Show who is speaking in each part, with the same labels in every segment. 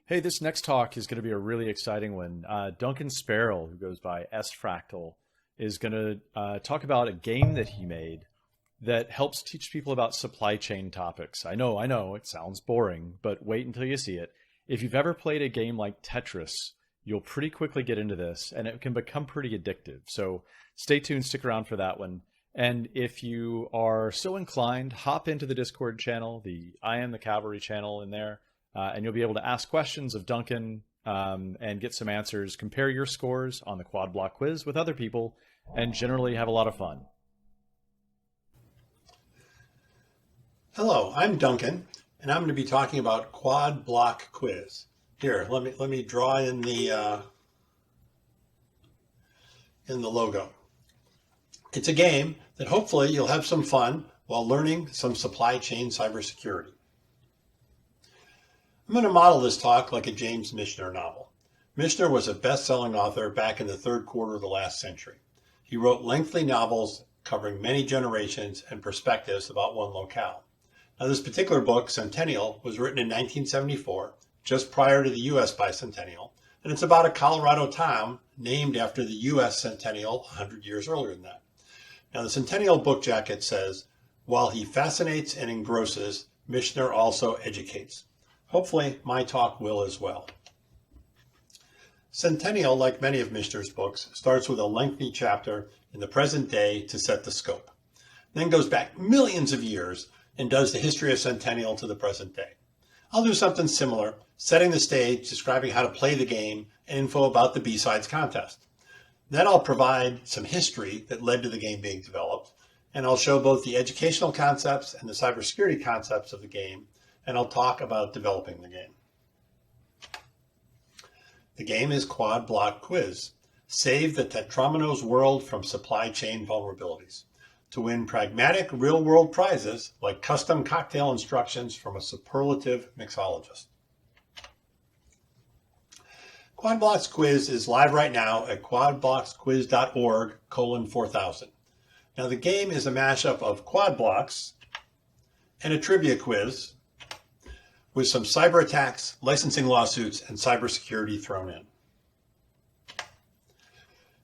Speaker 1: Hey, this next talk is going to be a really exciting one. Duncan Sparrell, who goes by S-Fractal, is going to talk about a game that he made that helps teach people about supply chain topics. I know, it sounds boring, but wait until you see it. If you've ever played a game like Tetris, you'll pretty quickly get into this, and it can become pretty addictive. So stay tuned, stick around for that one. And if you are so inclined, hop into the Discord channel, the I Am The Cavalry channel in there, and you'll be able to ask questions of Duncan and get some answers, compare your scores on the quad block quiz with other people, and generally have a lot of fun.
Speaker 2: Hello, I'm Duncan, and I'm going to be talking about quad block quiz. Here, let me draw in the logo. It's a game that hopefully you'll have some fun while learning some supply chain cybersecurity. I'm going to model this talk like a James Michener novel. Michener was a best-selling author back in the third quarter of the last century. He wrote lengthy novels covering many generations and perspectives about one locale. Now, this particular book, Centennial, was written in 1974, just prior to the U.S. bicentennial, and it's about a Colorado town named after the U.S. centennial 100 years earlier than that. Now, the Centennial book jacket says, "While he fascinates and engrosses, Michener also educates." Hopefully, my talk will as well. Centennial, like many of Michener's books, starts with a lengthy chapter in the present day to set the scope, then goes back millions of years and does the history of Centennial to the present day. I'll do something similar, setting the stage, describing how to play the game, and info about the B-Sides contest. Then I'll provide some history that led to the game being developed, and I'll show both the educational concepts and the cybersecurity concepts of the game, and I'll talk about developing the game. The game is Quad Block Quiz. Save the Tetrominoes world from supply chain vulnerabilities. To win pragmatic, real-world prizes like custom cocktail instructions from a superlative mixologist. Quad Blocks Quiz is live right now at quadblocksquiz.org:4000. Now, the game is a mashup of quad blocks and a trivia quiz with some cyber attacks, licensing lawsuits, and cybersecurity thrown in.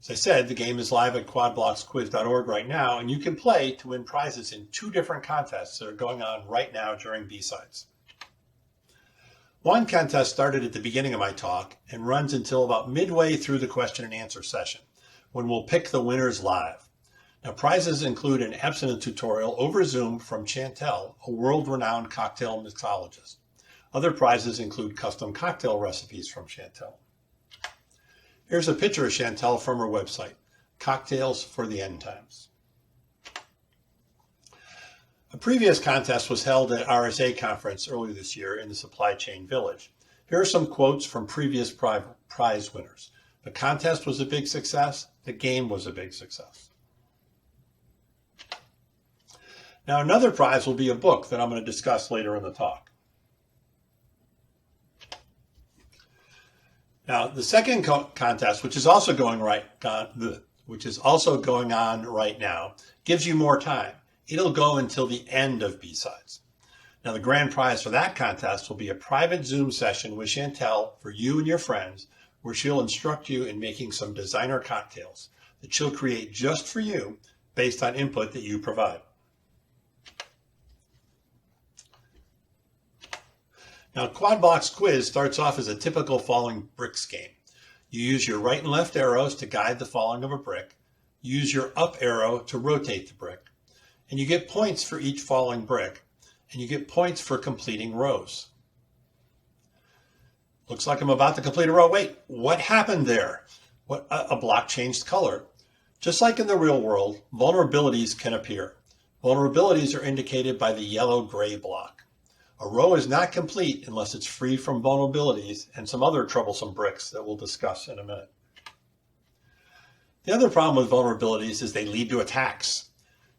Speaker 2: As I said, the game is live at quadblocksquiz.org right now, and you can play to win prizes in 2 different contests that are going on right now during B-Sides. One contest started at the beginning of my talk and runs until about midway through the question and answer session, when we'll pick the winners live. Now, prizes include an Absinthe tutorial over Zoom from Chantel, a world-renowned cocktail mixologist. Other prizes include custom cocktail recipes from Chantel. Here's a picture of Chantel from her website, Cocktails for the End Times. A previous contest was held at RSA conference earlier this year in the Supply Chain Village. Here are some quotes from previous prize winners. The contest was a big success. The game was a big success. Now, another prize will be a book that I'm going to discuss later in the talk. Now, the second contest, which is also going on right now, gives you more time. It'll go until the end of B-Sides. Now, the grand prize for that contest will be a private Zoom session with Chantel for you and your friends, where she'll instruct you in making some designer cocktails that she'll create just for you based on input that you provide. Now, Quad Blocks Quiz starts off as a typical falling bricks game. You use your right and left arrows to guide the falling of a brick. You use your up arrow to rotate the brick. And you get points for each falling brick. And you get points for completing rows. Looks like I'm about to complete a row. Wait, what happened there? A block changed color. Just like in the real world, vulnerabilities can appear. Vulnerabilities are indicated by the yellow-gray block. A row is not complete unless it's free from vulnerabilities and some other troublesome bricks that we'll discuss in a minute. The other problem with vulnerabilities is they lead to attacks.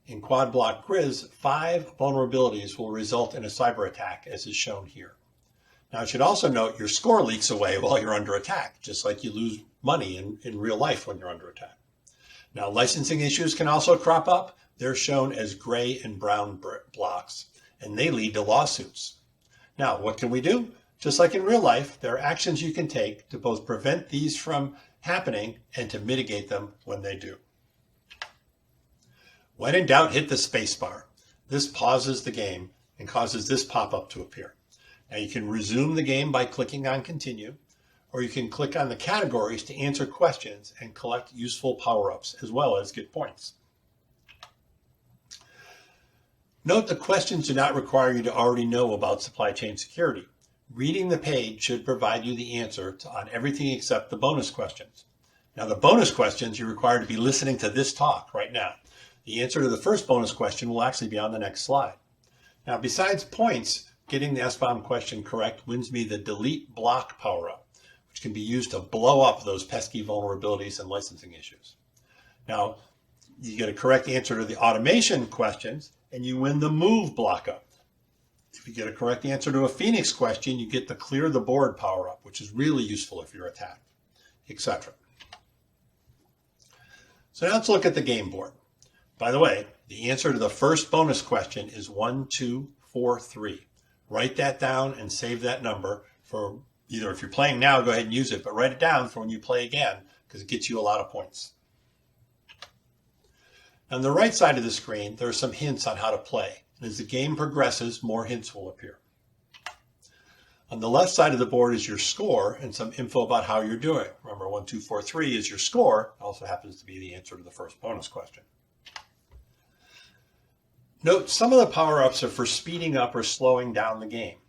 Speaker 2: In Quad Block Quiz, 5 vulnerabilities will result in a cyber attack, as is shown here. Now, I should also note your score leaks away while you're under attack, just like you lose money in real life when you're under attack. Now, licensing issues can also crop up. They're shown as gray and brown blocks, and they lead to lawsuits. Now, what can we do? Just like in real life, there are actions you can take to both prevent these from happening and to mitigate them when they do. When in doubt, hit the space bar. This pauses the game and causes this pop-up to appear. Now you can resume the game by clicking on continue, or you can click on the categories to answer questions and collect useful power-ups as well as get points. Note the questions do not require you to already know about supply chain security. Reading the page should provide you the answer on everything except the bonus questions. Now the bonus questions, you're required to be listening to this talk right now. The answer to the first bonus question will actually be on the next slide. Now besides points, getting the SBOM question correct wins me the delete block power-up, which can be used to blow up those pesky vulnerabilities and licensing issues. Now you get a correct answer to the automation questions and you win the move block up. If you get a correct answer to a Phoenix question, you get the clear the board power up, which is really useful if you're attacked, etc. So now let's look at the game board. By the way, the answer to the first bonus question is 1, 2, 4, 3. Write that down and save that number for either if you're playing now, go ahead and use it, but write it down for when you play again because it gets you a lot of points. On the right side of the screen, there are some hints on how to play. And as the game progresses, more hints will appear. On the left side of the board is your score and some info about how you're doing. Remember, 1, 2, 4, 3 is your score. It also happens to be the answer to the first bonus question. Note, some of the power-ups are for speeding up or slowing down the game.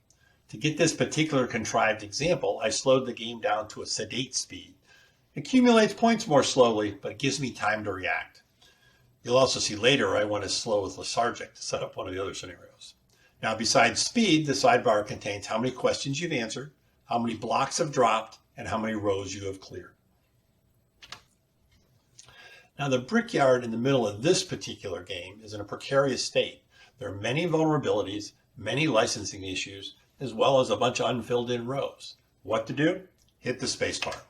Speaker 2: To get this particular contrived example, I slowed the game down to a sedate speed. It accumulates points more slowly, but it gives me time to react. You'll also see later I went as slow as lethargic to set up one of the other scenarios. Now, besides speed, the sidebar contains how many questions you've answered, how many blocks have dropped, and how many rows you have cleared. Now, the brickyard in the middle of this particular game is in a precarious state. There are many vulnerabilities, many licensing issues, as well as a bunch of unfilled in rows. What to do? Hit the spacebar.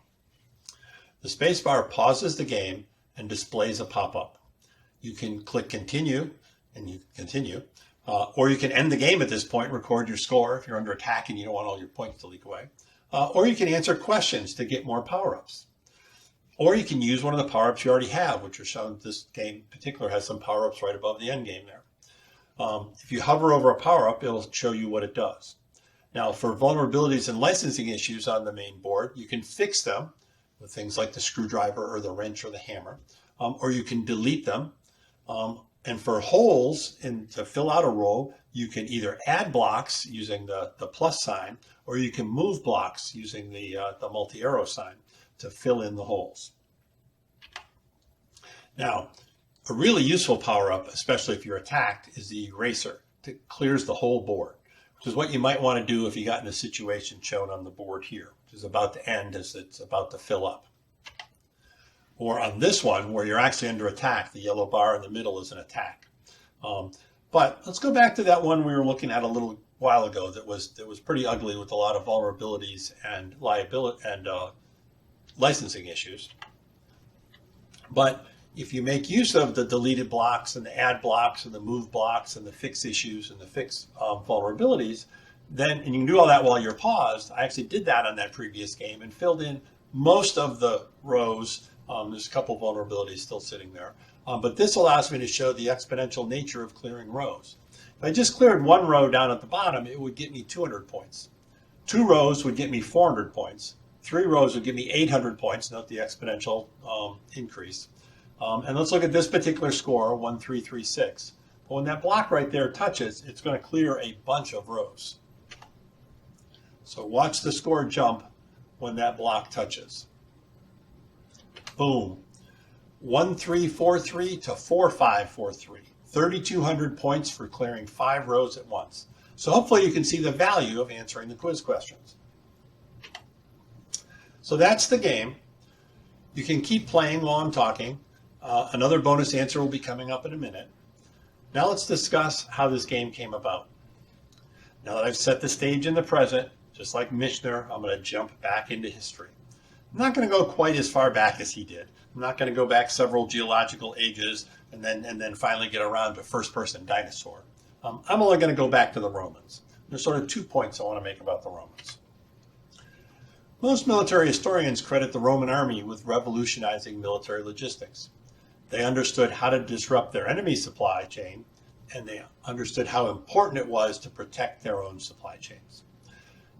Speaker 2: The spacebar pauses the game and displays a pop-up. You can click continue and you continue, or you can end the game at this point, record your score if you're under attack and you don't want all your points to leak away, or you can answer questions to get more power-ups. Or you can use one of the power-ups you already have, which are shown. This game in particular has some power-ups right above the end game there. If you hover over a power-up, it'll show you what it does. Now, for vulnerabilities and licensing issues on the main board, you can fix them with things like the screwdriver or the wrench or the hammer, or you can delete them. And for holes to fill out a row, you can either add blocks using the plus sign, or you can move blocks using the multi-arrow sign to fill in the holes. Now, a really useful power-up, especially if you're attacked, is the eraser. It clears the whole board, which is what you might want to do if you got in a situation shown on the board here, which is about to end as it's about to fill up. Or on this one, where you're actually under attack, the yellow bar in the middle is an attack. But let's go back to that one we were looking at a little while ago that was pretty ugly with a lot of vulnerabilities and liability and licensing issues. But if you make use of the deleted blocks and the add blocks and the move blocks and the fix issues and the fix vulnerabilities, then, and you can do all that while you're paused. I actually did that on that previous game and filled in most of the rows. There's a couple vulnerabilities still sitting there. But this allows me to show the exponential nature of clearing rows. If I just cleared one row down at the bottom, it would get me 200 points. 2 rows would get me 400 points. 3 rows would give me 800 points. Note the exponential increase. And let's look at this particular score, 1336. But when that block right there touches, it's going to clear a bunch of rows. So watch the score jump when that block touches. Boom. 1343 to 4543. 3,200 points for clearing 5 rows at once. So hopefully you can see the value of answering the quiz questions. So that's the game. You can keep playing while I'm talking. Another bonus answer will be coming up in a minute. Now let's discuss how this game came about. Now that I've set the stage in the present, just like MICHENER, I'm going to jump back into history. I'm not going to go quite as far back as he did. I'm not going to go back several geological ages and then finally get around to first-person dinosaur. I'm only going to go back to the Romans. There's sort of 2 points I want to make about the Romans. Most military historians credit the Roman army with revolutionizing military logistics. They understood how to disrupt their enemy's supply chain, and they understood how important it was to protect their own supply chains.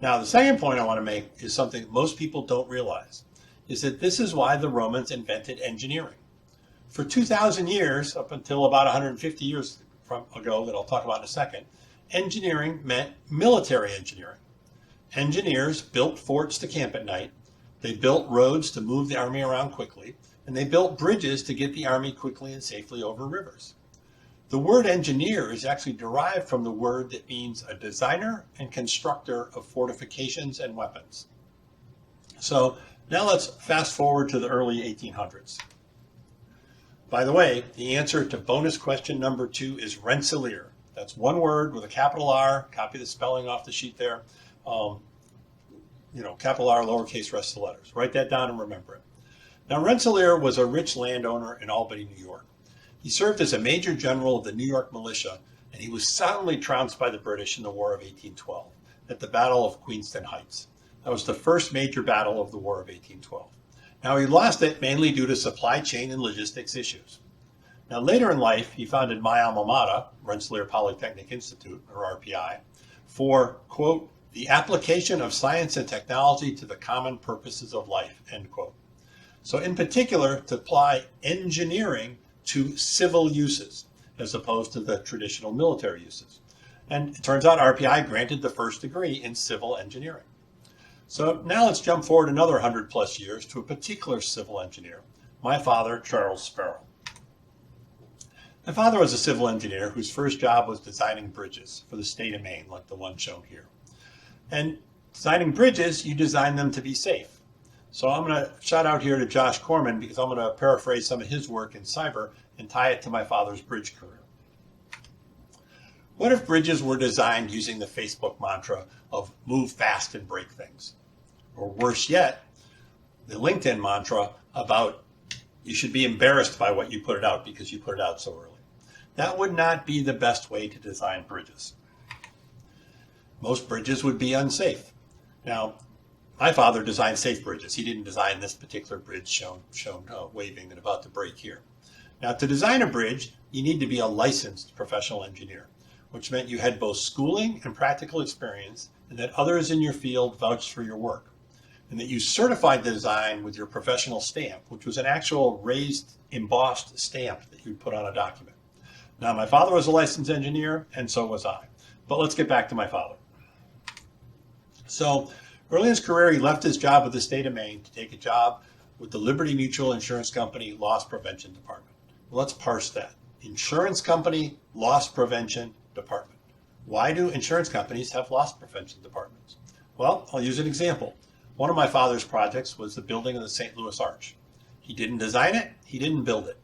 Speaker 2: Now, the second point I want to make is something most people don't realize, is that this is why the Romans invented engineering. For 2,000 years, up until about 150 years ago, that I'll talk about in a second, engineering meant military engineering. Engineers built forts to camp at night, they built roads to move the army around quickly, and they built bridges to get the army quickly and safely over rivers. The word engineer is actually derived from the word that means a designer and constructor of fortifications and weapons. So now let's fast forward to the early 1800s. By the way, the answer to bonus question number 2 is Rensselaer. That's one word with a capital R. Copy the spelling off the sheet there. Capital R, lowercase, rest of the letters. Write that down and remember it. Now, Rensselaer was a rich landowner in Albany, New York. He served as a major general of the New York militia, and he was soundly trounced by the British in the War of 1812 at the Battle of Queenston Heights. That was the first major battle of the War of 1812. Now, he lost it mainly due to supply chain and logistics issues. Now, later in life, he founded my alma mater, Rensselaer Polytechnic Institute, or RPI, for, quote, the application of science and technology to the common purposes of life, end quote. So in particular, to apply engineering to civil uses, as opposed to the traditional military uses. And it turns out RPI granted the first degree in civil engineering. So now let's jump forward another 100 plus years to a particular civil engineer, my father, Charles Sparrell. My father was a civil engineer whose first job was designing bridges for the state of Maine, like the one shown here. And designing bridges, you design them to be safe. So I'm going to shout out here to Josh Corman because I'm going to paraphrase some of his work in cyber and tie it to my father's bridge career. What if bridges were designed using the Facebook mantra of move fast and break things? Or worse yet, the LinkedIn mantra about you should be embarrassed by what you put it out because you put it out so early. That would not be the best way to design bridges. Most bridges would be unsafe. Now, my father designed safe bridges. He didn't design this particular bridge shown waving and about to break here. Now, to design a bridge, you need to be a licensed professional engineer, which meant you had both schooling and practical experience, and that others in your field vouched for your work, and that you certified the design with your professional stamp, which was an actual raised, embossed stamp that you'd put on a document. Now, my father was a licensed engineer, and so was I. But let's get back to my father. So, early in his career, he left his job with the state of Maine to take a job with the Liberty Mutual Insurance Company Loss Prevention Department. Well, let's parse that. Insurance Company Loss Prevention Department. Why do insurance companies have loss prevention departments? Well, I'll use an example. One of my father's projects was the building of the St. Louis Arch. He didn't design it, he didn't build it.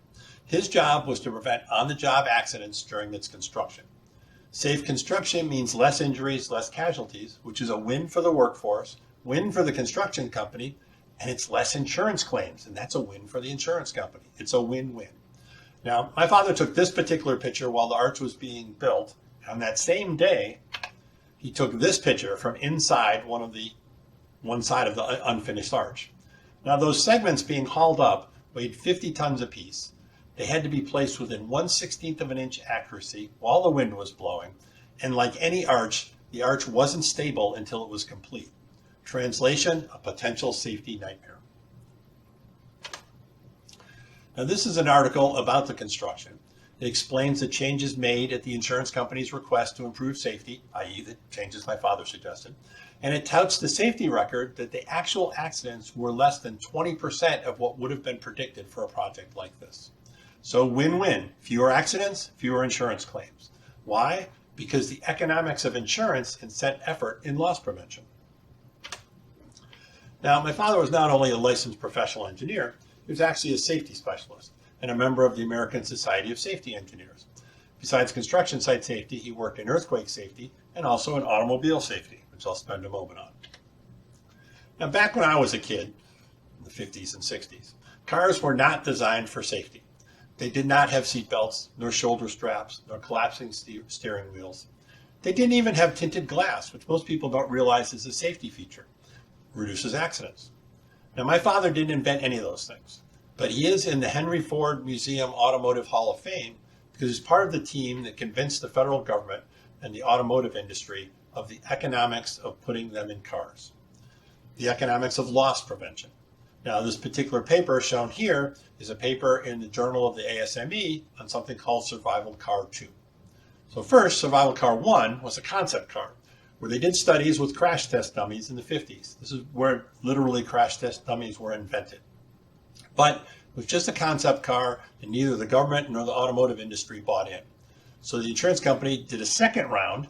Speaker 2: His job was to prevent on-the-job accidents during its construction. Safe construction means less injuries, less casualties, which is a win for the workforce, win for the construction company, and it's less insurance claims, and that's a win for the insurance company. It's a win-win. Now, my father took this particular picture while the arch was being built. On that same day, he took this picture from inside one side of the unfinished arch. Now, those segments being hauled up weighed 50 tons apiece. They had to be placed within 1/16 of an inch accuracy while the wind was blowing, and like any arch, the arch wasn't stable until it was complete. Translation, a potential safety nightmare. Now, this is an article about the construction. It explains the changes made at the insurance company's request to improve safety, i.e. the changes my father suggested, and it touts the safety record that the actual accidents were less than 20% of what would have been predicted for a project like this. So win-win, fewer accidents, fewer insurance claims. Why? Because the economics of insurance incent effort in loss prevention. Now, my father was not only a licensed professional engineer, he was actually a safety specialist and a member of the American Society of Safety Engineers. Besides construction site safety, he worked in earthquake safety and also in automobile safety, which I'll spend a moment on. Now, back when I was a kid, in the 50s and 60s, cars were not designed for safety. They did not have seat belts, nor shoulder straps, nor collapsing steering wheels. They didn't even have tinted glass, which most people don't realize is a safety feature. reduces accidents. Now, my father didn't invent any of those things, but he is in the Henry Ford Museum Automotive Hall of Fame because he's part of the team that convinced the federal government and the automotive industry of the economics of putting them in cars, the economics of loss prevention. Now, this particular paper shown here is a paper in the Journal of the ASME on something called Survival Car 2. So first, Survival Car 1 was a concept car, where they did studies with crash test dummies in the 50s. This is where literally crash test dummies were invented. But it was just a concept car, and neither the government nor the automotive industry bought in. So the insurance company did a second round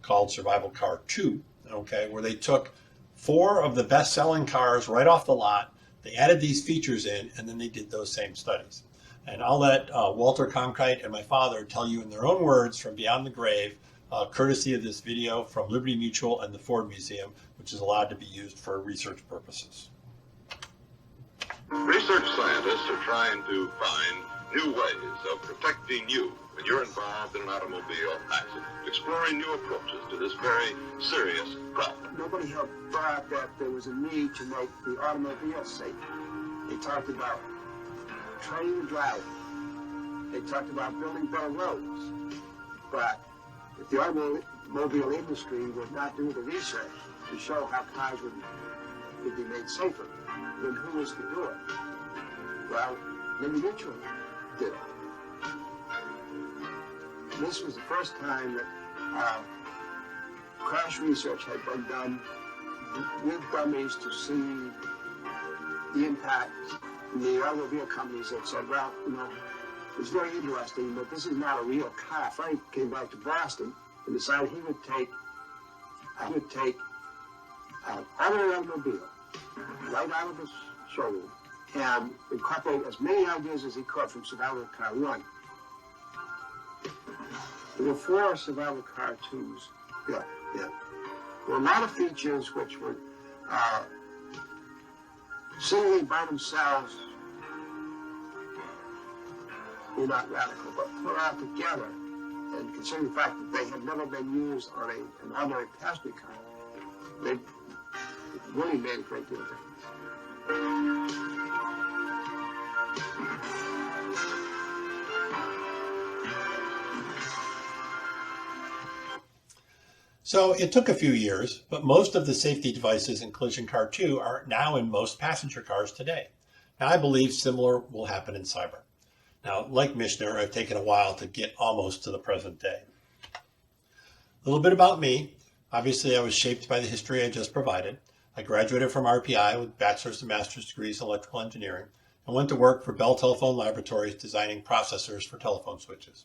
Speaker 2: called Survival Car 2, okay, where they took 4 of the best-selling cars right off the lot. They added these features in, and then they did those same studies. And I'll let Walter Cronkite and my father tell you in their own words from beyond the grave, courtesy of this video from Liberty Mutual and the Ford Museum, which is allowed to be used for research purposes.
Speaker 3: Research scientists are trying to find new ways of protecting you when you're involved in an automobile accident, exploring new approaches to this very serious problem.
Speaker 4: Nobody had thought that there was a need to make the automobile safe. They talked about training and driving. They talked about building better roads. But if the automobile industry would not do the research to show how cars would be made safer, then who was to do it? Well, Liberty Mutual did it. This was the first time that crash research had been done with dummies to see the impact. The automobile companies that said, well, it's very interesting, but this is not a real car. Frank came back to Boston and decided I would take another automobile right out of the showroom and incorporate as many ideas as he could from Survival Car 1. There were 4 Survival Car 2s built. Yeah. There were a lot of features which were singly by themselves, were not radical, but put out together, and considering the fact that they had never been used on an ordinary passenger car, they really made a great deal of difference.
Speaker 2: So it took a few years, but most of the safety devices in Collision Car 2 are now in most passenger cars today. Now, I believe similar will happen in cyber. Now, like MICHENER, I've taken a while to get almost to the present day. A little bit about me. Obviously, I was shaped by the history I just provided. I graduated from RPI with bachelor's and master's degrees in electrical engineering and went to work for Bell Telephone Laboratories designing processors for telephone switches.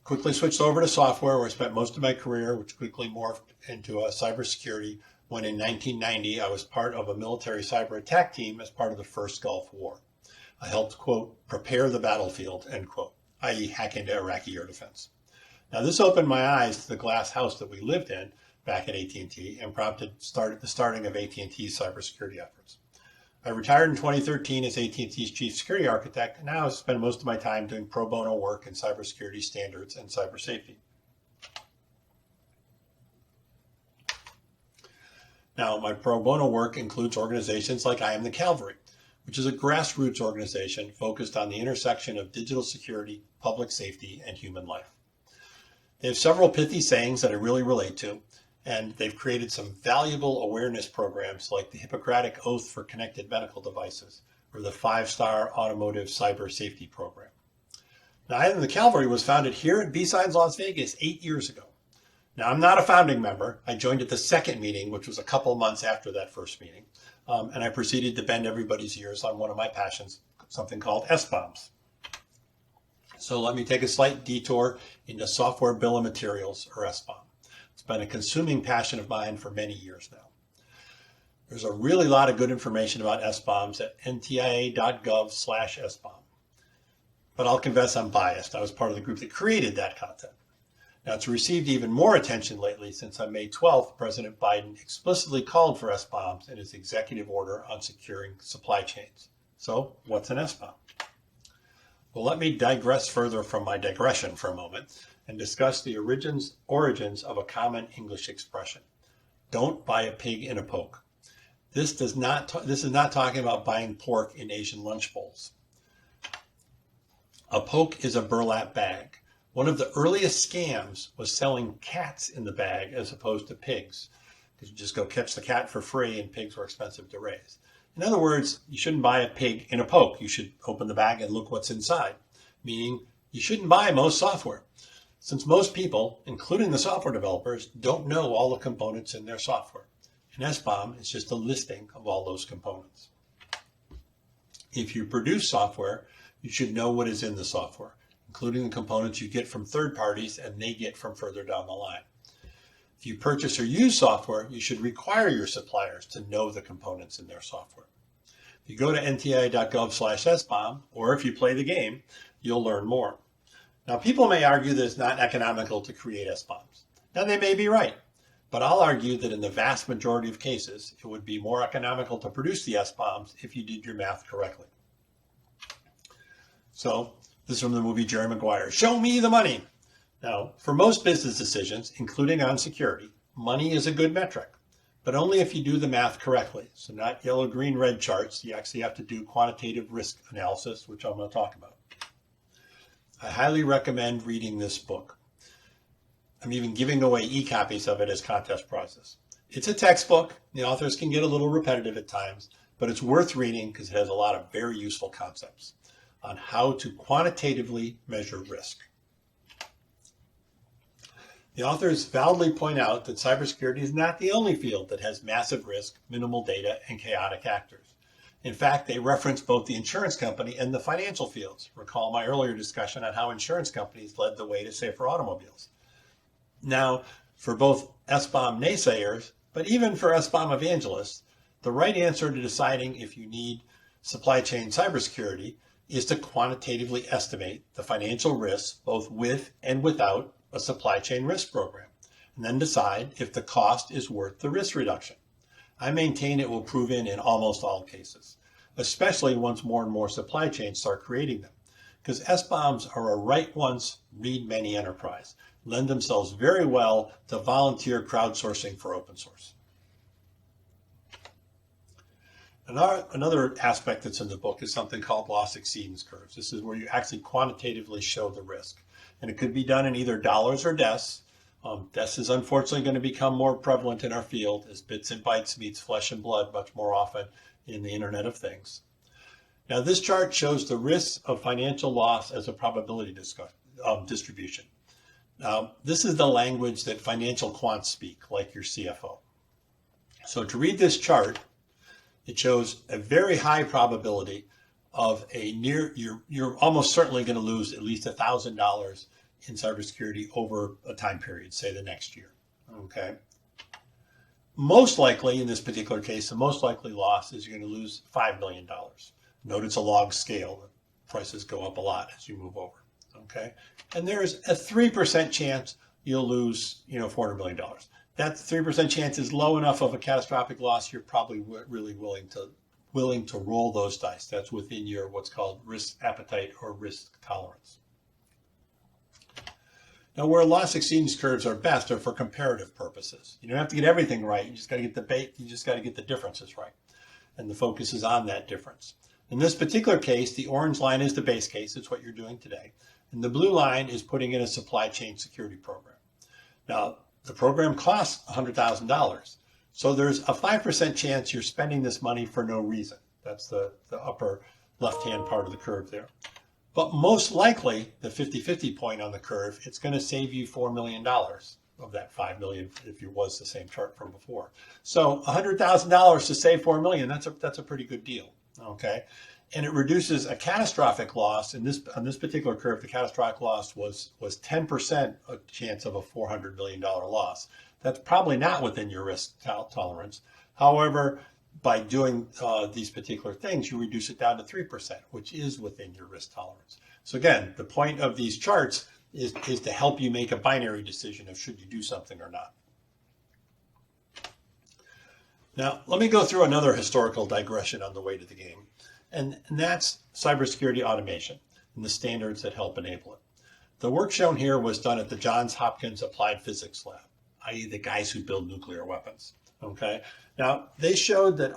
Speaker 2: Quickly switched over to software, where I spent most of my career, which quickly morphed into cybersecurity when in 1990 I was part of a military cyber attack team as part of the first Gulf War. I helped, quote, prepare the battlefield, end quote, i.e. hack into Iraqi air defense. Now, this opened my eyes to the glass house that we lived in back at AT&T and prompted the starting of AT&T's cybersecurity efforts. I retired in 2013 as AT&T's chief security architect, and now I spend most of my time doing pro bono work in cybersecurity standards and cyber safety. Now, my pro bono work includes organizations like Am The Cavalry, which is a grassroots organization focused on the intersection of digital security, public safety, and human life. They have several pithy sayings that I really relate to, and they've created some valuable awareness programs like the Hippocratic Oath for Connected Medical Devices or the 5-Star Automotive Cyber Safety Program. Now, Am The Cavalry was founded here at BSides Las Vegas 8 years ago. Now, I'm not a founding member. I joined at the second meeting, which was a couple months after that first meeting, and I proceeded to bend everybody's ears on one of my passions, something called SBOMs. So let me take a slight detour into software bill of materials, or SBOM. It's been a consuming passion of mine for many years now. There's a really lot of good information about SBOMs at ntia.gov/SBOM. But I'll confess I'm biased. I was part of the group that created that content. Now, it's received even more attention lately since on May 12th, President Biden explicitly called for SBOMs in his executive order on securing supply chains. So, what's an SBOM? Well, let me digress further from my digression for a moment and discuss the origins of a common English expression. Don't buy a pig in a poke. This is not talking about buying pork in Asian lunch bowls. A poke is a burlap bag. One of the earliest scams was selling cats in the bag as opposed to pigs, because you just go catch the cat for free and pigs were expensive to raise. In other words, you shouldn't buy a pig in a poke. You should open the bag and look what's inside, meaning you shouldn't buy most software, since most people, including the software developers, don't know all the components in their software. An SBOM is just a listing of all those components. If you produce software, you should know what is in the software, including the components you get from third parties and they get from further down the line. If you purchase or use software, you should require your suppliers to know the components in their software. If you go to nti.gov/SBOM, or if you play the game, you'll learn more. Now, people may argue that it's not economical to create SBOMs. Now, they may be right, but I'll argue that in the vast majority of cases, it would be more economical to produce the SBOMs if you did your math correctly. So, this is from the movie Jerry Maguire. Show me the money. Now, for most business decisions, including on security, money is a good metric, but only if you do the math correctly. So not yellow, green, red charts. You actually have to do quantitative risk analysis, which I'm going to talk about. I highly recommend reading this book. I'm even giving away e-copies of it as contest prizes. It's a textbook. The authors can get a little repetitive at times, but it's worth reading because it has a lot of very useful concepts on how to quantitatively measure risk. The authors validly point out that cybersecurity is not the only field that has massive risk, minimal data, and chaotic actors. In fact, they reference both the insurance company and the financial fields. Recall my earlier discussion on how insurance companies led the way to safer automobiles. Now, for both SBOM naysayers, but even for SBOM evangelists, the right answer to deciding if you need supply chain cybersecurity is to quantitatively estimate the financial risks both with and without a supply chain risk program, and then decide if the cost is worth the risk reduction. I maintain it will prove in almost all cases, especially once more and more supply chains start creating them, because SBOMs are a write once, read many enterprise, lend themselves very well to volunteer crowdsourcing for open source. Another aspect that's in the book is something called loss exceedance curves. This is where you actually quantitatively show the risk. And it could be done in either dollars or deaths. Deaths is unfortunately going to become more prevalent in our field as bits and bytes meets flesh and blood much more often in the Internet of Things. Now, this chart shows the risks of financial loss as a probability distribution. Now, this is the language that financial quants speak, like your CFO. So to read this chart, it shows a very high probability of you're almost certainly going to lose at least $1,000 in cybersecurity over a time period, say the next year. Okay. Most likely, in this particular case, the most likely loss is you're going to lose $5 million. Note it's a log scale. Prices go up a lot as you move over. Okay. And there's a 3% chance you'll lose, $400 million. That 3% chance is low enough of a catastrophic loss. You're probably really willing to roll those dice. That's within your what's called risk appetite or risk tolerance. Now, where loss exceedance curves are best are for comparative purposes. You don't have to get everything right. You just got to get the differences right. And the focus is on that difference. In this particular case, the orange line is the base case. It's what you're doing today. And the blue line is putting in a supply chain security program. Now, the program costs $100,000. So there's a 5% chance you're spending this money for no reason. That's the upper left-hand part of the curve there. But most likely, the 50-50 point on the curve, it's going to save you $4 million of that $5 million if it was the same chart from before. So $100,000 to save $4 million, that's a pretty good deal. Okay, and it reduces a catastrophic loss. On this particular curve, the catastrophic loss was 10% a chance of a $400 million loss. That's probably not within your risk tolerance. However, by doing these particular things, you reduce it down to 3%, which is within your risk tolerance. So again, the point of these charts is to help you make a binary decision of should you do something or not. Now, let me go through another historical digression on the way to the game, and that's cybersecurity automation and the standards that help enable it. The work shown here was done at the Johns Hopkins Applied Physics Lab, i.e. the guys who build nuclear weapons. Okay. Now, they showed that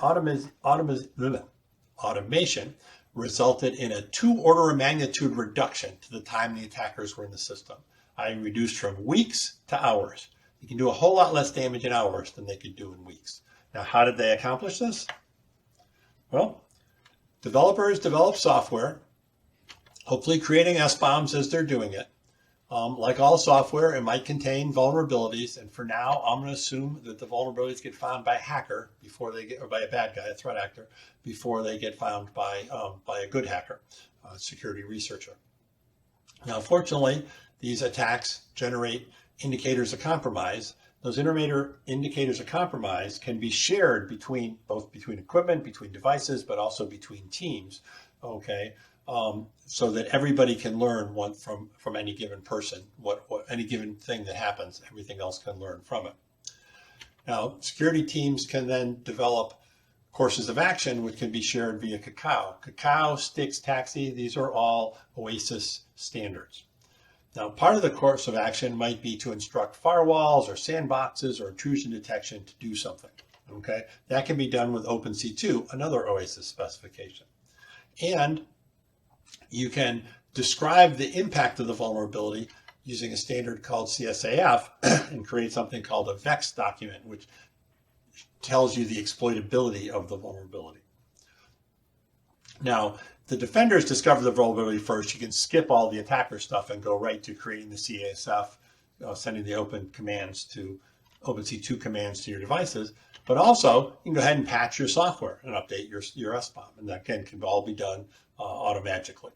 Speaker 2: automation resulted in a 2 order of magnitude reduction to the time the attackers were in the system. I reduced from weeks to hours. You can do a whole lot less damage in hours than they could do in weeks. Now, how did they accomplish this? Well, developers develop software, hopefully creating S-bombs as they're doing it. Like all software, it might contain vulnerabilities, and for now, I'm going to assume that the vulnerabilities get found by a hacker before they get, or by a bad guy, a threat actor, before they get found by a good hacker, a security researcher. Now, fortunately, these attacks generate indicators of compromise. Those indicators of compromise can be shared between equipment, between devices, but also between teams. Okay. So that everybody can learn from any given person, what any given thing that happens, everything else can learn from it. Now, security teams can then develop courses of action, which can be shared via Cacao. Cacao, Sticks, Taxi, these are all OASIS standards. Now, part of the course of action might be to instruct firewalls or sandboxes or intrusion detection to do something. Okay, that can be done with OpenC2, another OASIS specification. And you can describe the impact of the vulnerability using a standard called CSAF and create something called a VEX document, which tells you the exploitability of the vulnerability. Now, the defenders discover the vulnerability first. You can skip all the attacker stuff and go right to creating the CSAF, sending the OpenC2 commands to your devices. But also, you can go ahead and patch your software and update your S-bomb. And that, again, can all be done automatically.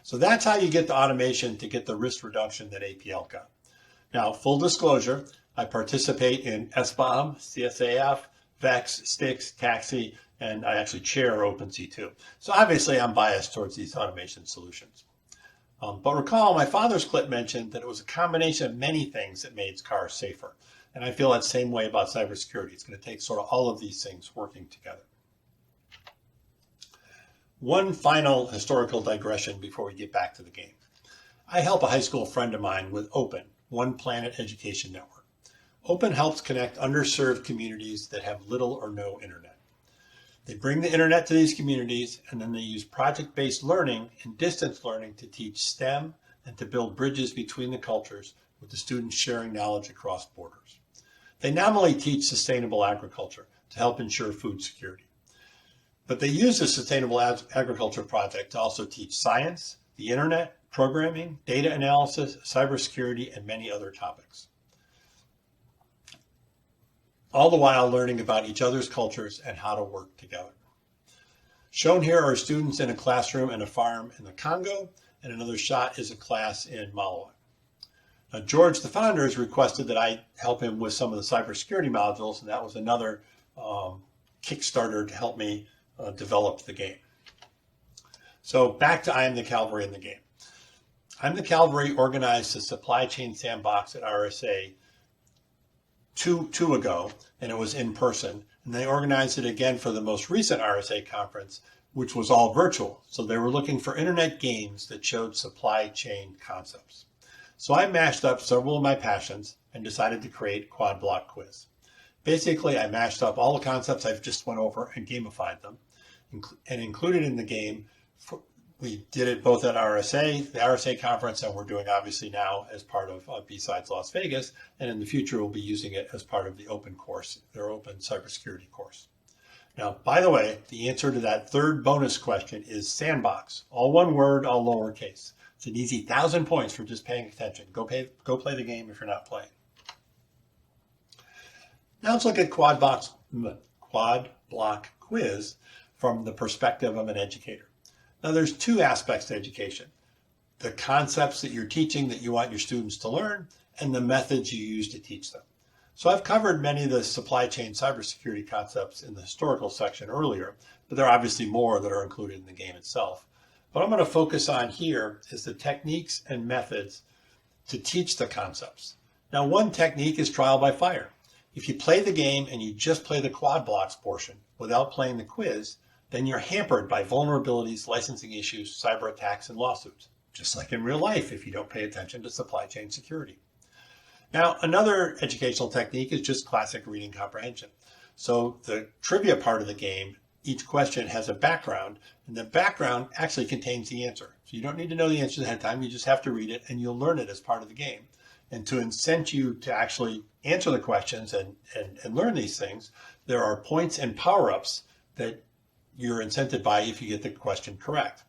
Speaker 2: So that's how you get the automation to get the risk reduction that APL got. Now, full disclosure, I participate in S-bomb, CSAF, VEX, Sticks, Taxi, and I actually chair OpenC2. So obviously I'm biased towards these automation solutions. But recall my father's clip mentioned that it was a combination of many things that made cars safer. And I feel that same way about cybersecurity. It's going to take sort of all of these things working together. One final historical digression before we get back to the game. I help a high school friend of mine with Open, One Planet Education Network. Open helps connect underserved communities that have little or no internet. They bring the internet to these communities, and then they use project-based learning and distance learning to teach STEM and to build bridges between the cultures, with the students sharing knowledge across borders. They nominally teach sustainable agriculture to help ensure food security. But they use the Sustainable Agriculture Project to also teach science, the internet, programming, data analysis, cybersecurity, and many other topics. All the while learning about each other's cultures and how to work together. Shown here are students in a classroom in a farm in the Congo, and another shot is a class in Malawi. Now, George, the founder, has requested that I help him with some of the cybersecurity modules, and that was another Kickstarter to help me develop the game. So back to I Am The Cavalry in the game. I Am The Cavalry organized a supply chain sandbox at RSA two ago, and it was in person. And they organized it again for the most recent RSA conference, which was all virtual. So they were looking for internet games that showed supply chain concepts. So I mashed up several of my passions and decided to create QuadBlockQuiz. Basically, I mashed up all the concepts I've just went over and gamified them, and included in the game. We did it both at RSA, the RSA conference, and we're doing obviously now as part of BSides Las Vegas, and in the future we'll be using it as part of the Open course, their Open cybersecurity course. Now, by the way, the answer to that third bonus question is Sandbox, all one word, all lowercase. It's an easy 1,000 points for just paying attention. Go play the game if you're not playing. Now let's look at QuadBlockQuiz from the perspective of an educator. Now there's two aspects to education: the concepts that you're teaching that you want your students to learn, and the methods you use to teach them. So I've covered many of the supply chain cybersecurity concepts in the historical section earlier, but there are obviously more that are included in the game itself. What I'm going to focus on here is the techniques and methods to teach the concepts. Now, one technique is trial by fire. If you play the game and you just play the quad blocks portion without playing the quiz, then you're hampered by vulnerabilities, licensing issues, cyber attacks, and lawsuits, just like in real life if you don't pay attention to supply chain security. Now, another educational technique is just classic reading comprehension. So the trivia part of the game, each question has a background, and the background actually contains the answer. So you don't need to know the answer ahead of time, you just have to read it, and you'll learn it as part of the game. And to incent you to actually answer the questions and learn these things, there are points and power-ups that you're incented by if you get the question correct.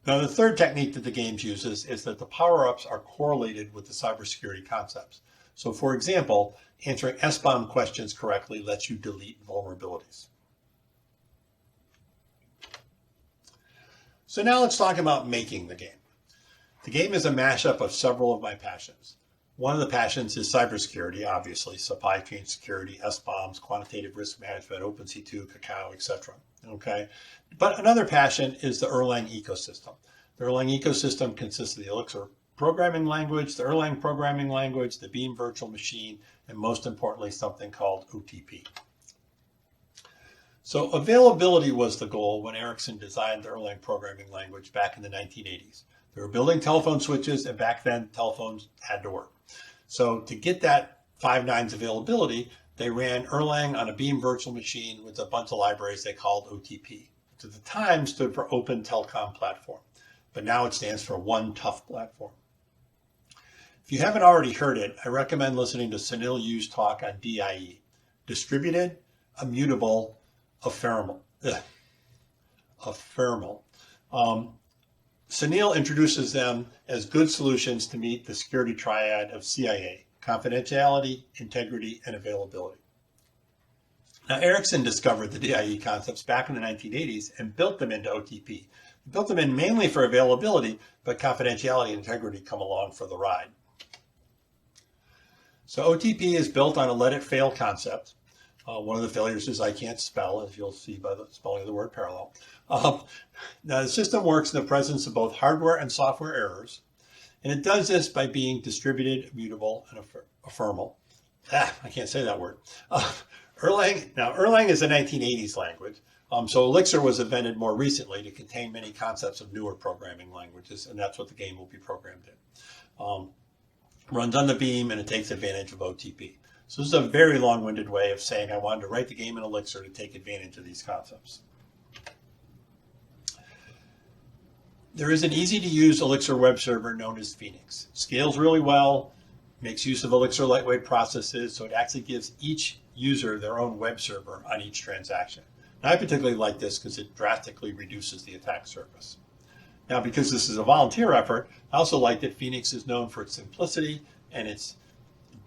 Speaker 2: Now, the third technique that the game uses is that the power-ups are correlated with the cybersecurity concepts. So, for example, answering SBOM questions correctly lets you delete vulnerabilities. So now let's talk about making the game. The game is a mashup of several of my passions. One of the passions is cybersecurity, obviously, supply chain security, SBOMs, quantitative risk management, OpenC2, Cacao, etc. Okay, but another passion is the Erlang ecosystem. The Erlang ecosystem consists of the Elixir programming language, the Erlang programming language, the Beam virtual machine, and most importantly, something called OTP. So availability was the goal when Ericsson designed the Erlang programming language back in the 1980s. They were building telephone switches, and back then telephones had to work. So to get that 5 nines availability, they ran Erlang on a Beam virtual machine with a bunch of libraries they called OTP, which at the time stood for Open Telecom Platform, but now it stands for One Tough Platform. If you haven't already heard it, I recommend listening to Sunil Yu's talk on DIE, Distributed, Immutable, Ephemeral. Sunil introduces them as good solutions to meet the security triad of CIA, confidentiality, integrity, and availability. Now, Ericsson discovered the DIE concepts back in the 1980s and built them into OTP. He built them in mainly for availability, but confidentiality and integrity come along for the ride. So OTP is built on a let it fail concept. One of the failures is I can't spell, as you'll see by the spelling of the word parallel. Now, the system works in the presence of both hardware and software errors, and it does this by being distributed, immutable, and ephemeral. I can't say that word. Erlang is a 1980s language, so Elixir was invented more recently to contain many concepts of newer programming languages, and that's what the game will be programmed in. Runs on the Beam, and it takes advantage of OTP. So this is a very long-winded way of saying I wanted to write the game in Elixir to take advantage of these concepts. There is an easy-to-use Elixir web server known as Phoenix. It scales really well, makes use of Elixir lightweight processes, so it actually gives each user their own web server on each transaction. And I particularly like this because it drastically reduces the attack surface. Now, because this is a volunteer effort, I also like that Phoenix is known for its simplicity and its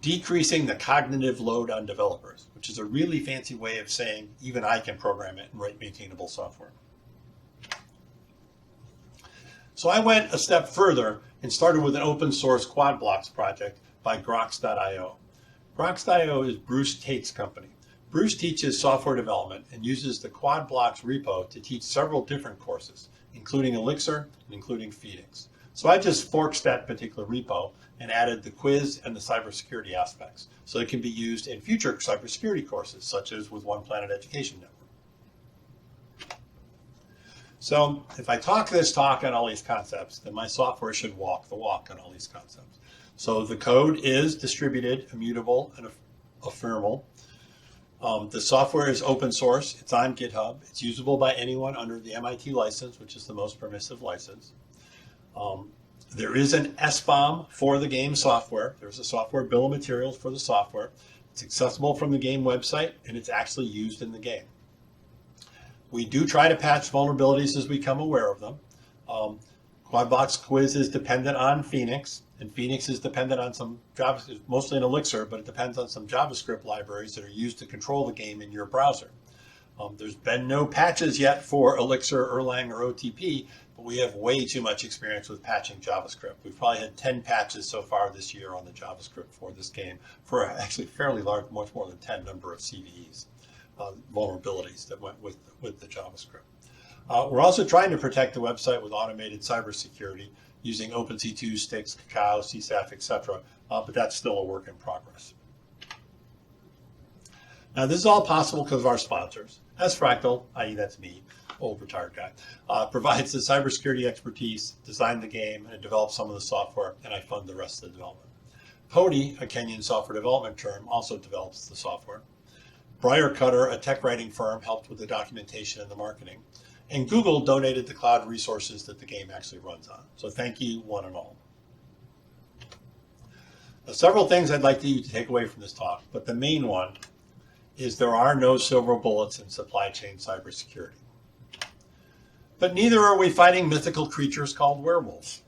Speaker 2: decreasing the cognitive load on developers, which is a really fancy way of saying even I can program it and write maintainable software. So I went a step further and started with an open source QuadBlocks project by Grox.io. Grox.io is Bruce Tate's company. Bruce teaches software development and uses the QuadBlocks repo to teach several different courses, including Elixir and including Phoenix. So I just forked that particular repo and added the quiz and the cybersecurity aspects, so it can be used in future cybersecurity courses, such as with One Planet Education Network. So if I talk this talk on all these concepts, then my software should walk the walk on all these concepts. So the code is distributed, immutable, and ephemeral. The software is open source. It's on GitHub. It's usable by anyone under the MIT license, which is the most permissive license. There is an SBOM for the game software. There's a software bill of materials for the software. It's accessible from the game website, and it's actually used in the game. We do try to patch vulnerabilities as we become aware of them. QuadBlockQuiz is dependent on Phoenix, and Phoenix is dependent on some JavaScript, mostly in Elixir, but it depends on some JavaScript libraries that are used to control the game in your browser. There's been no patches yet for Elixir, Erlang, or OTP, but we have way too much experience with patching JavaScript. We've probably had 10 patches so far this year on the JavaScript for this game, for actually fairly large, much more than 10 number of CVEs, vulnerabilities that went with the JavaScript. We're also trying to protect the website with automated cybersecurity using OpenC2, Stix, Cacao, CSAF, etc., but that's still a work in progress. Now, this is all possible because of our sponsors. Fractal, i.e. that's me, old retired guy, provides the cybersecurity expertise, designed the game, and developed some of the software, and I fund the rest of the development. Pody, a Kenyan software development firm, also develops the software. Briarcutter, a tech writing firm, helped with the documentation and the marketing. And Google donated the cloud resources that the game actually runs on. So thank you, one and all. Now, several things I'd like you to take away from this talk, but the main one is there are no silver bullets in supply chain cybersecurity. But neither are we fighting mythical creatures called werewolves.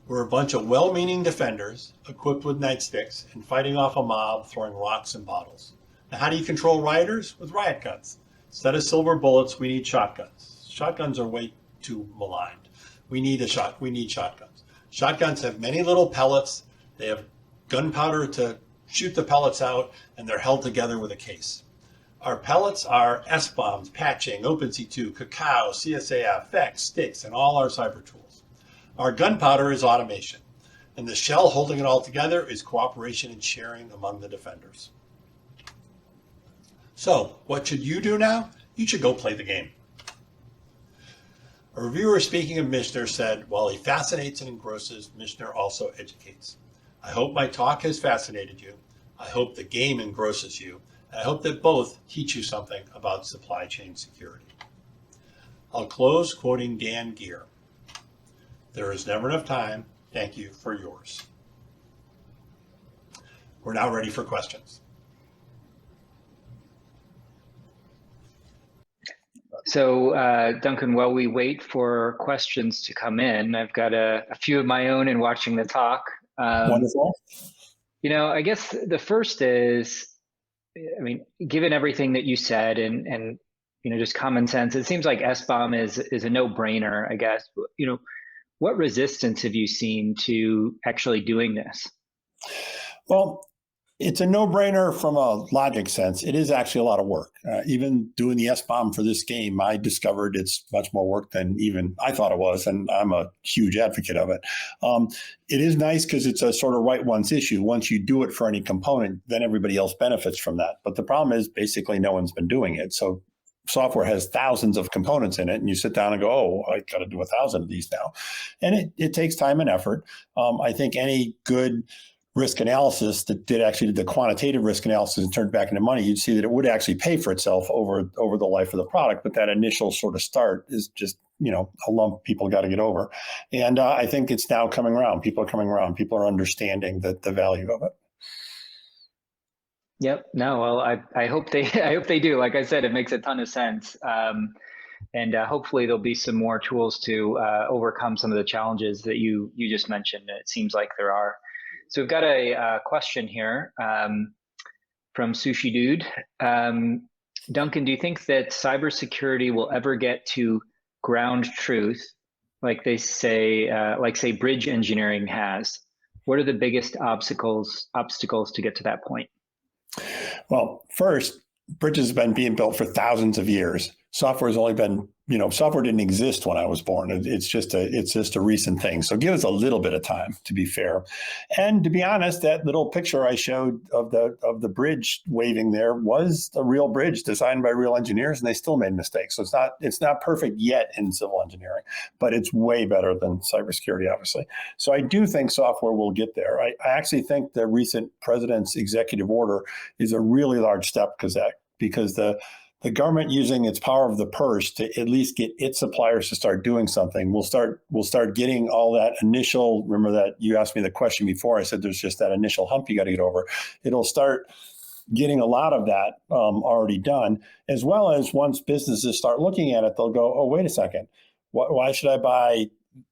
Speaker 2: We're a bunch of well-meaning defenders equipped with nightsticks and fighting off a mob throwing rocks and bottles. Now, how do you control rioters? With riot guns. Instead of silver bullets, we need shotguns. Shotguns are way too maligned. We need shotguns. Shotguns have many little pellets. They have gunpowder to shoot the pellets out, and they're held together with a case. Our pellets are S-bombs, patching, OpenC2, cacao, CSAF, FEX, sticks, and all our cyber tools. Our gunpowder is automation, and the shell holding it all together is cooperation and sharing among the defenders. So, what should you do now? You should go play the game. A reviewer speaking of MICHENER said, while he fascinates and engrosses, MICHENER also educates. I hope my talk has fascinated you. I hope the game engrosses you. And I hope that both teach you something about supply chain security. I'll close quoting Dan Geer. There is never enough time. Thank you for yours. We're now ready for questions.
Speaker 5: So, Duncan, while we wait for questions to come in, I've got a few of my own in watching the talk.
Speaker 2: Wonderful.
Speaker 5: You know, I guess the first is, I mean, given everything that you said and you know, just common sense, it seems like SBOM is a no-brainer, I guess. You know, what resistance have you seen to actually doing this?
Speaker 6: Well, it's a no-brainer from a logic sense. It is actually a lot of work. Even doing the SBOM for this game, I discovered it's much more work than even I thought it was, and I'm a huge advocate of it. It is nice because it's a sort of write once issue. Once you do it for any component, then everybody else benefits from that. But the problem is basically no one's been doing it. So software has thousands of components in it, and you sit down and go, oh, I got to do 1,000 of these now. And it takes time and effort. I think any good risk analysis that did the quantitative risk analysis and turned back into money, you'd see that it would actually pay for itself over the life of the product. But that initial sort of start is just, you know, a lump people got to get over. And I think it's now coming around. People are coming around. People are understanding the value of it.
Speaker 5: Yep. No, well, I hope they do. Like I said, it makes a ton of sense. And hopefully there'll be some more tools to overcome some of the challenges that you just mentioned. It seems like there are. So we've got a question here from Sushi Dude. Duncan, do you think that cybersecurity will ever get to ground truth, like they say, say bridge engineering has? What are the biggest obstacles to get to that point?
Speaker 6: Well, first, bridges have been being built for thousands of years. Software has only been, software didn't exist when I was born. It's just a recent thing. So give us a little bit of time, to be fair. And to be honest, that little picture I showed of the bridge waving there was a real bridge designed by real engineers, and they still made mistakes. So it's not perfect yet in civil engineering, but it's way better than cybersecurity, obviously. So I do think software will get there. I actually think the recent president's executive order is a really large step because the government using its power of the purse to at least get its suppliers to start doing something. We'll start getting all that initial, remember that you asked me the question before, I said there's just that initial hump you got to get over. It'll start getting a lot of that already done, as well as once businesses start looking at it, they'll go, oh, wait a second, why should I buy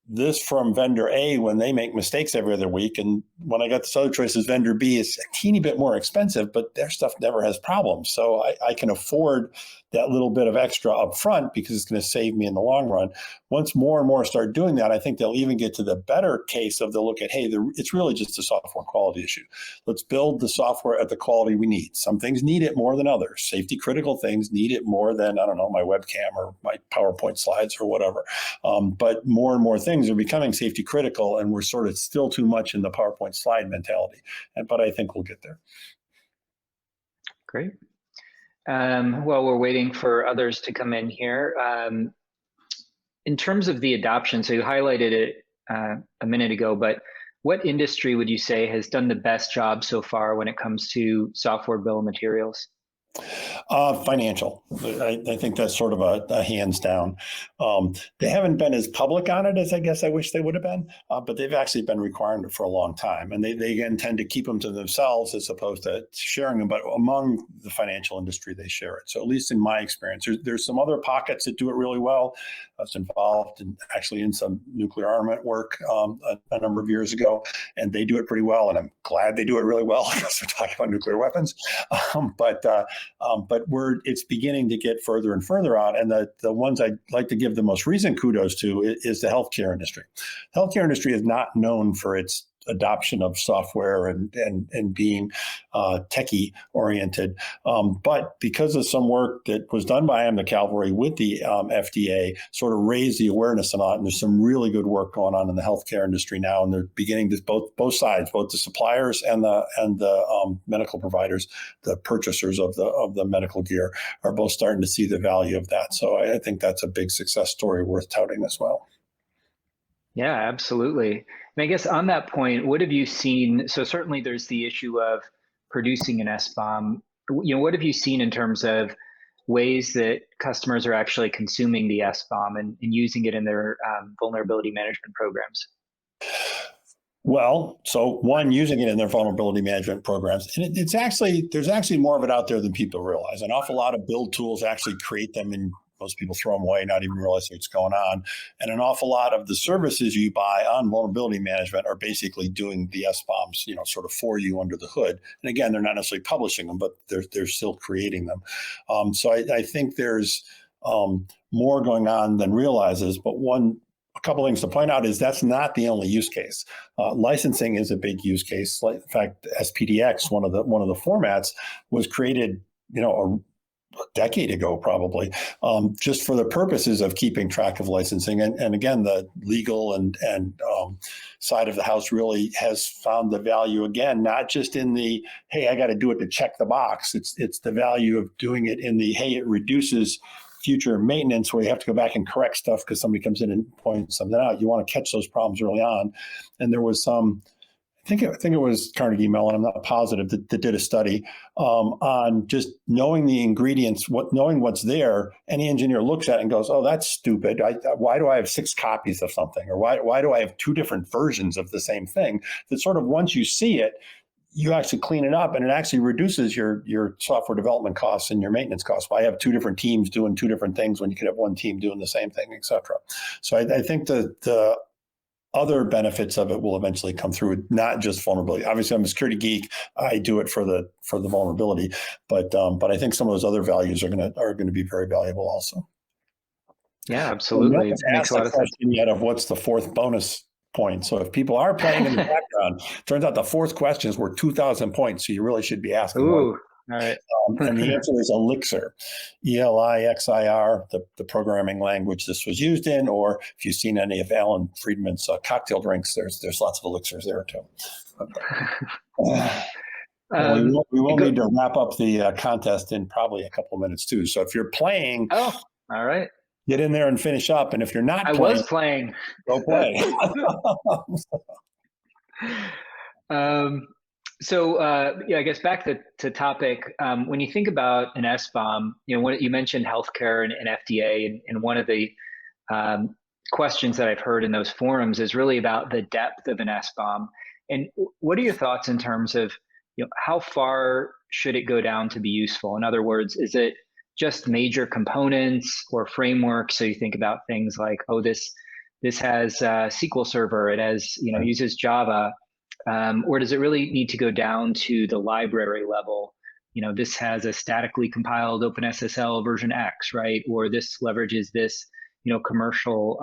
Speaker 6: this from vendor A when they make mistakes every other week? And when I got this other choice as vendor B, is a teeny bit more expensive, but their stuff never has problems. So I can afford that little bit of extra up front because it's going to save me in the long run. Once more and more start doing that, I think they'll even get to the better case of they'll look at, hey, it's really just a software quality issue. Let's build the software at the quality we need. Some things need it more than others. Safety critical things need it more than, I don't know, my webcam or my PowerPoint slides or whatever. But more and more things are becoming safety critical, and we're sort of still too much in the PowerPoint slide mentality. But I think we'll get there.
Speaker 5: Great. Well, we're waiting for others to come in here. In terms of the adoption, so you highlighted it a minute ago, but what industry would you say has done the best job so far when it comes to software bill of materials?
Speaker 6: Financial. I think that's sort of a hands down. They haven't been as public on it as I guess I wish they would have been, but they've actually been requiring it for a long time. And they again tend to keep them to themselves as opposed to sharing them. But among the financial industry, they share it. So at least in my experience, there's some other pockets that do it really well. I was involved in some nuclear armament work a number of years ago, and they do it pretty well. And I'm glad they do it really well because we're talking about nuclear weapons. But it's beginning to get further and further out. And the ones I'd like to give the most recent kudos to is the healthcare industry. The healthcare industry is not known for its adoption of software and being techie oriented. But because of some work that was done by Am The Cavalry with the FDA, sort of raised the awareness on it. And there's some really good work going on in the healthcare industry now. And they're beginning to both sides, both the suppliers and the medical providers, the purchasers of the medical gear, are both starting to see the value of that. So I think that's a big success story worth touting as well.
Speaker 5: Yeah, absolutely. And I guess on that point, what have you seen? So certainly there's the issue of producing an SBOM. What have you seen in terms of ways that customers are actually consuming the SBOM and using it in their vulnerability management programs?
Speaker 6: Well, so one, using it in their vulnerability management programs, and there's actually more of it out there than people realize. An awful lot of build tools actually create them, and most people throw them away, not even realize what's going on. And an awful lot of the services you buy on vulnerability management are basically doing the SBOMs, sort of for you under the hood. And again, they're not necessarily publishing them, but they're still creating them. So I think there's more going on than realizes. But a couple of things to point out is that's not the only use case. Licensing is a big use case. In fact, SPDX, one of the formats, was created, a decade ago, probably, just for the purposes of keeping track of licensing. And again, the legal and side of the house really has found the value, again, not just in the, hey, I got to do it to check the box. It's the value of doing it in the, hey, it reduces future maintenance where you have to go back and correct stuff because somebody comes in and points something out. You want to catch those problems early on. And there was some, I think it was Carnegie Mellon, I'm not positive, that did a study on just knowing the ingredients, knowing what's there. Any engineer looks at it and goes, oh, that's stupid. Why do I have 6 copies of something? Or why do I have 2 different versions of the same thing? That sort of once you see it, you actually clean it up, and it actually reduces your software development costs and your maintenance costs. Why have 2 different teams doing 2 different things when you could have one team doing the same thing, et cetera? So I think the other benefits of it will eventually come through, not just vulnerability. Obviously, I'm a security geek. I do it for the vulnerability, but I think some of those other values are going to be very valuable also.
Speaker 5: Yeah, absolutely.
Speaker 6: It makes a lot of sense. Yet of what's the 4th bonus point? So if people are playing in the background, turns out the 4th question is worth 2,000 points. So you really should be asking.
Speaker 5: Ooh. All right.
Speaker 6: And the answer is Elixir, ELIXIR, the programming language this was used in. Or if you've seen any of Alan Friedman's cocktail drinks, there's lots of elixirs there too. We will need to wrap up the contest in probably a couple of minutes too. So if you're playing,
Speaker 5: all right,
Speaker 6: get in there and finish up. And if you're not,
Speaker 5: I was playing.
Speaker 6: Go play.
Speaker 5: So I guess back to topic. When you think about an SBOM, when you mentioned healthcare and FDA, and one of the questions that I've heard in those forums is really about the depth of an SBOM. And what are your thoughts in terms of how far should it go down to be useful? In other words, is it just major components or frameworks? So you think about things like, oh, this has SQL Server, it has uses Java. Or does it really need to go down to the library level? This has a statically compiled OpenSSL version X, right? Or this leverages this, commercial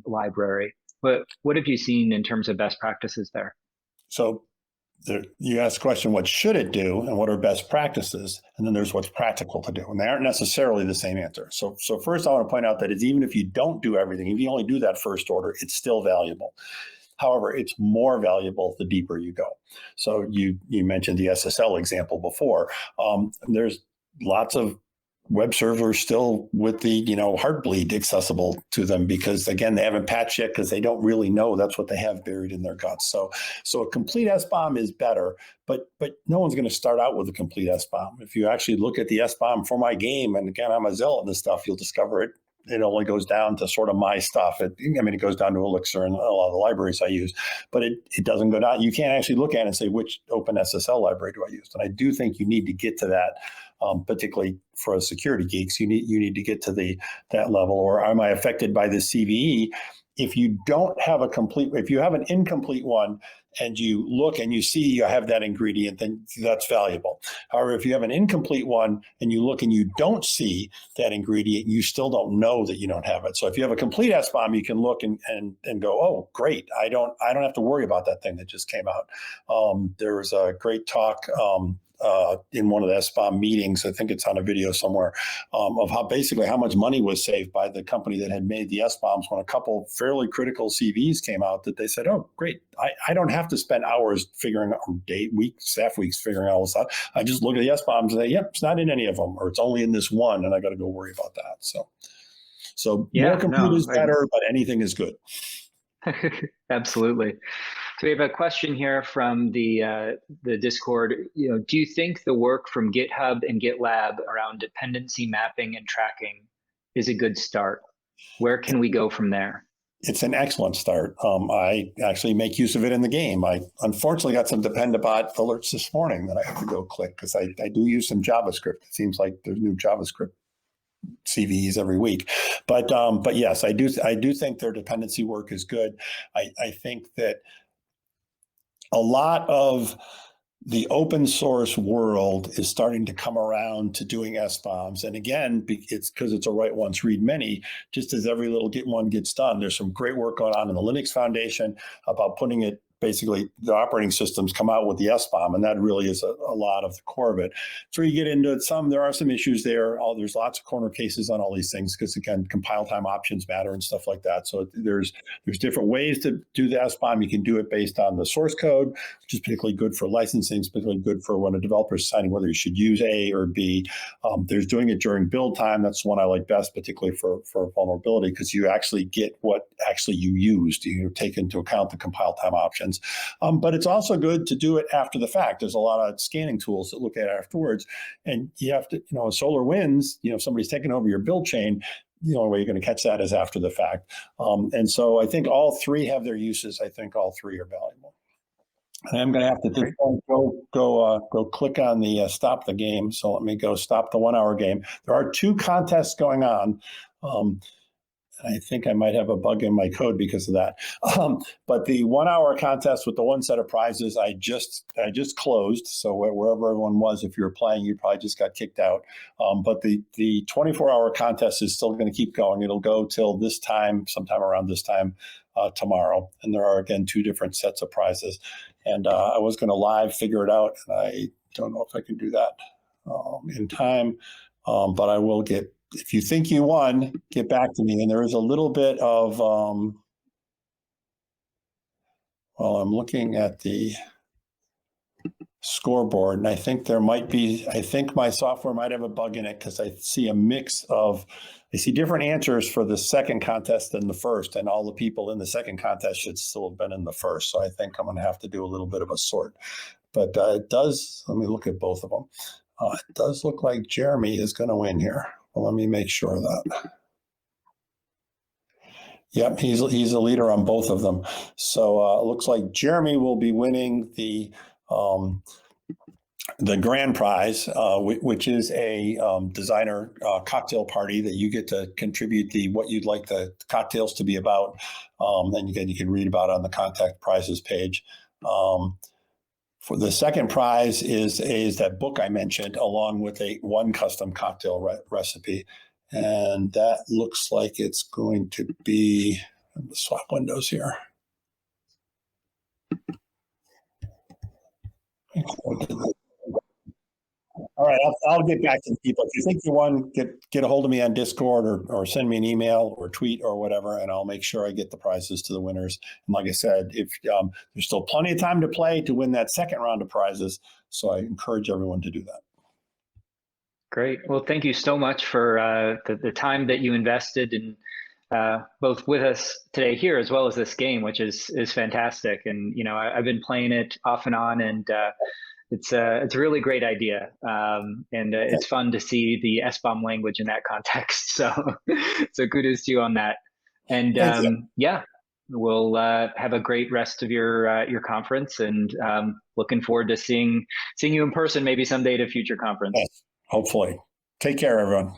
Speaker 5: library. What have you seen in terms of best practices there?
Speaker 6: So you asked the question, what should it do and what are best practices? And then there's what's practical to do. And they aren't necessarily the same answer. So first I want to point out that even if you don't do everything, if you only do that first order, it's still valuable. However, it's more valuable the deeper you go. So you mentioned the SSL example before. There's lots of web servers still with the, Heartbleed accessible to them, because again, they haven't patched yet because they don't really know that's what they have buried in their guts. So a complete SBOM is better, but no one's going to start out with a complete SBOM. If you actually look at the SBOM for my game, and again, I'm a zealot in this stuff, you'll discover it only goes down to sort of my stuff. It goes down to Elixir and a lot of the libraries I use, but it doesn't go down. You can't actually look at it and say, which OpenSSL library do I use? And I do think you need to get to that, particularly for security geeks. You need to get to that level. Or am I affected by this CVE? If you don't have if you have an incomplete one and you look and you see you have that ingredient, then that's valuable. However, if you have an incomplete one and you look and you don't see that ingredient, you still don't know that you don't have it. So if you have a complete SBOM, you can look and go, oh, great. I don't have to worry about that thing that just came out. There was a great talk in one of the SBOM meetings, I think it's on a video somewhere, of how much money was saved by the company that had made the SBOMs when a couple fairly critical CVs came out, that they said, oh, great, I don't have to spend hours figuring out, staff weeks figuring out all this out. I just look at the SBOMs and say, yep, it's not in any of them, or it's only in this one, and I got to go worry about that. So more compute is better, but anything is good.
Speaker 5: Absolutely. So we have a question here from the Discord. Do you think the work from GitHub and GitLab around dependency mapping and tracking is a good start? Where can we go from there?
Speaker 6: It's an excellent start. I actually make use of it in the game. I unfortunately got some Dependabot alerts this morning that I have to go click, because I do use some JavaScript. It seems like there's new JavaScript CVEs every week, but yes, I do think their dependency work is good. I think that a lot of the open source world is starting to come around to doing SBOMs. And again, it's because it's a write once, read many. Just as every little one gets done, there's some great work going on in the Linux Foundation about putting it, basically the operating systems come out with the SBOM, and that really is a lot of the core of it. So you get into it, there are some issues there. There's lots of corner cases on all these things, because again, compile time options matter and stuff like that. So there's different ways to do the SBOM. You can do it based on the source code, which is particularly good for licensing, particularly good for when a developer is deciding whether you should use A or B. There's doing it during build time. That's the one I like best, particularly for vulnerability, because you actually get what actually you used. You take into account the compile time options. But it's also good to do it after the fact. There's a lot of scanning tools that look at it afterwards. And you have to, SolarWinds, if somebody's taking over your build chain, the only way you're going to catch that is after the fact. And so I think all three have their uses. I think all three are valuable. And I'm going to have to go click on the stop the game. So let me go stop the 1 hour game. There are 2 contests going on. I think I might have a bug in my code because of that. But the 1 hour contest with the one set of prizes, I just closed. So wherever everyone was, if you were playing, you probably just got kicked out. But the 24-hour contest is still going to keep going. It'll go till this time, sometime around this time tomorrow. And there are, again, 2 different sets of prizes. And I was going to live figure it out. And I don't know if I can do that in time, but I will get. If you think you won, get back to me. And there is a little bit of, I'm looking at the scoreboard, and I think my software might have a bug in it, because I see I see different answers for the second contest than the first, and all the people in the second contest should still have been in the first. So I think I'm going to have to do a little bit of a sort. But it does, let me look at both of them. It does look like Jeremy is going to win here. Well, let me make sure of that. Yep, he's a leader on both of them. So it looks like Jeremy will be winning the grand prize, which is a designer cocktail party that you get to contribute what you'd like the cocktails to be about. And again, you can read about it on the contact prizes page. For the second prize is that book I mentioned, along with one custom cocktail recipe. And that looks like it's going to be, let me swap windows here. All right, I'll get back to the people. If you think you won, get a hold of me on Discord or send me an email or tweet or whatever, and I'll make sure I get the prizes to the winners. And like I said, if there's still plenty of time to play to win that second round of prizes, so I encourage everyone to do that.
Speaker 5: Great. Well, thank you so much for the time that you invested in both with us today here, as well as this game, which is fantastic. And I've been playing it off and on, and it's a really great idea. And it's fun to see the SBOM language in that context. So kudos to you on that. And yeah, we'll have a great rest of your conference, and looking forward to seeing you in person maybe someday at a future conference.
Speaker 6: Yes, hopefully. Take care, everyone.